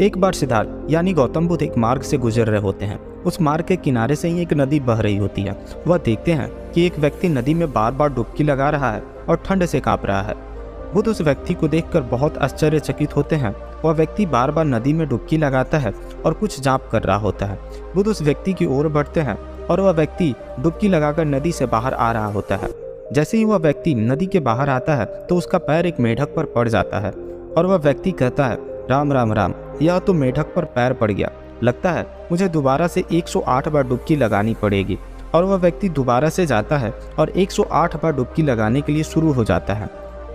एक बार सिद्धार्थ यानी गौतम बुद्ध एक मार्ग से गुजर रहे होते हैं। उस मार्ग के किनारे से ही एक नदी बह रही होती है। वह देखते हैं कि एक व्यक्ति नदी में बार बार डुबकी लगा रहा है और ठंड से कांप रहा है। बुद्ध उस व्यक्ति को देखकर बहुत आश्चर्यचकित होते हैं। वह व्यक्ति बार बार नदी में डुबकी लगाता है और कुछ जाप कर रहा होता है। बुद्ध उस व्यक्ति की ओर बढ़ते हैं और वह व्यक्ति डुबकी लगाकर नदी से बाहर आ रहा होता है। जैसे ही वह व्यक्ति नदी के बाहर आता है तो उसका पैर एक मेढक पर पड़ जाता है और वह व्यक्ति कहता है, राम राम राम, यह तो मेढक पर पैर पड़ गया, लगता है मुझे दोबारा से 108 बार डुबकी लगानी पड़ेगी। और वह व्यक्ति दोबारा से जाता है और 108 बार डुबकी लगाने के लिए शुरू हो जाता है।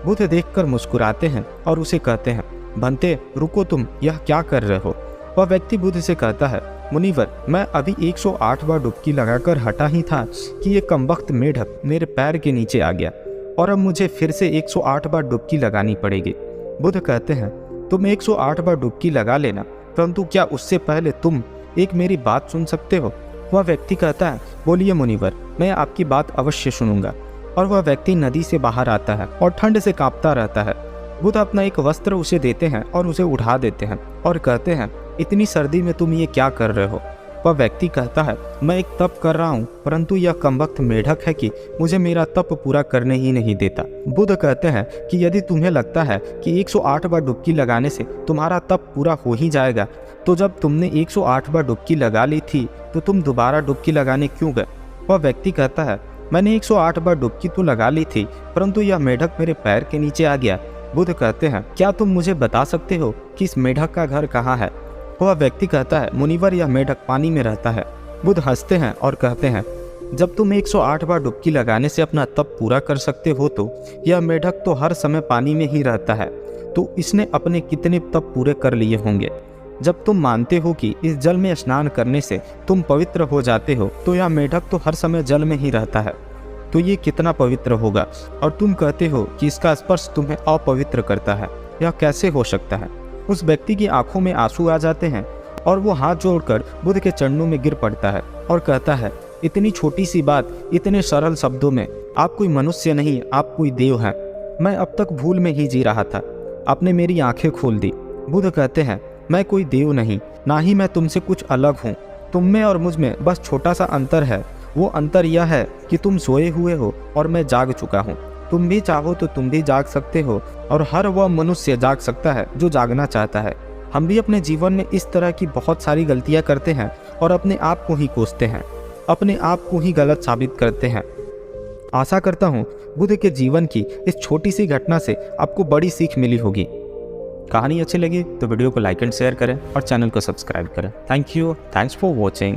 बुद्ध देखकर मुस्कुराते हैं और उसे कहते हैं, बंते रुको, तुम यह क्या कर रहे हो। वह व्यक्ति बुद्ध से कहता है, मुनिवर, मैं अभी 108 बार डुबकी लगाकर हटा ही था कि ये कमबख्त मेढक मेरे पैर के नीचे आ गया और अब मुझे फिर से 108 बार डुबकी लगानी पड़ेगी। बुद्ध कहते हैं, तुम 108 बार डुबकी लगा लेना, परंतु क्या उससे पहले तुम एक मेरी बात सुन सकते हो। वह व्यक्ति कहता है, बोलिए मुनिवर, मैं आपकी बात अवश्य सुनूंगा। और वह व्यक्ति नदी से बाहर आता है और ठंड से कांपता रहता है। बुद्ध अपना एक वस्त्र उसे देते हैं और उसे उठा देते हैं और कहते हैं, इतनी सर्दी में तुम ये क्या कर रहे हो। वह व्यक्ति कहता है, मैं एक तप कर रहा हूँ, परंतु यह कमबख्त मेढक है कि मुझे मेरा तप पूरा करने ही नहीं देता। बुद्ध कहते हैं कि यदि तुम्हें लगता है कि 108 बार डुबकी लगाने से तुम्हारा तप पूरा हो ही जाएगा, तो जब तुमने 108 बार डुबकी लगा ली थी तो तुम दोबारा डुबकी लगाने क्यों गए। वह व्यक्ति कहता है, मैंने 108 बार डुबकी तो लगा ली थी, परंतु यह मेढक मेरे पैर के नीचे आ गया। बुद्ध कहते हैं, क्या तुम मुझे बता सकते हो कि इस मेढक का घर कहाँ है। वह व्यक्ति कहता है, मुनिवर, यह मेढक पानी में रहता है। बुद्ध हंसते हैं और कहते हैं, जब तुम 108 बार डुबकी लगाने से अपना तप पूरा कर सकते हो तो यह मेढक तो हर समय पानी में ही रहता है, तो इसने अपने कितने तप पूरे कर लिए होंगे। जब तुम मानते हो कि इस जल में स्नान करने से तुम पवित्र हो जाते हो, तो यह मेढक तो हर समय जल में ही रहता है, तो ये कितना पवित्र होगा। और तुम कहते हो कि इसका स्पर्श तुम्हें अपवित्र करता है, यह कैसे हो सकता है। उस व्यक्ति की आंखों में आंसू आ जाते हैं और वो हाथ जोड़कर बुद्ध के चरणों में गिर पड़ता है और कहता है, इतनी छोटी सी बात इतने सरल शब्दों में, आप कोई मनुष्य नहीं, आप कोई देव हैं। मैं अब तक भूल में ही जी रहा था, आपने मेरी आंखें खोल दी। बुद्ध कहते हैं, मैं कोई देव नहीं, ना ही मैं तुमसे कुछ अलग हूँ। तुम में और मुझ में बस छोटा सा अंतर है। वो अंतर यह है कि तुम सोए हुए हो और मैं जाग चुका हूँ। तुम भी चाहो तो तुम भी जाग सकते हो और हर वह मनुष्य जाग सकता है जो जागना चाहता है। हम भी अपने जीवन में इस तरह की बहुत सारी गलतियाँ करते हैं और अपने आप को ही कोसते हैं, अपने आप को ही गलत साबित करते हैं। आशा करता हूँ बुद्ध के जीवन की इस छोटी सी घटना से आपको बड़ी सीख मिली होगी। कहानी अच्छी लगी तो वीडियो को लाइक एंड शेयर करें और चैनल को सब्सक्राइब करें। Thank you, thanks for watching.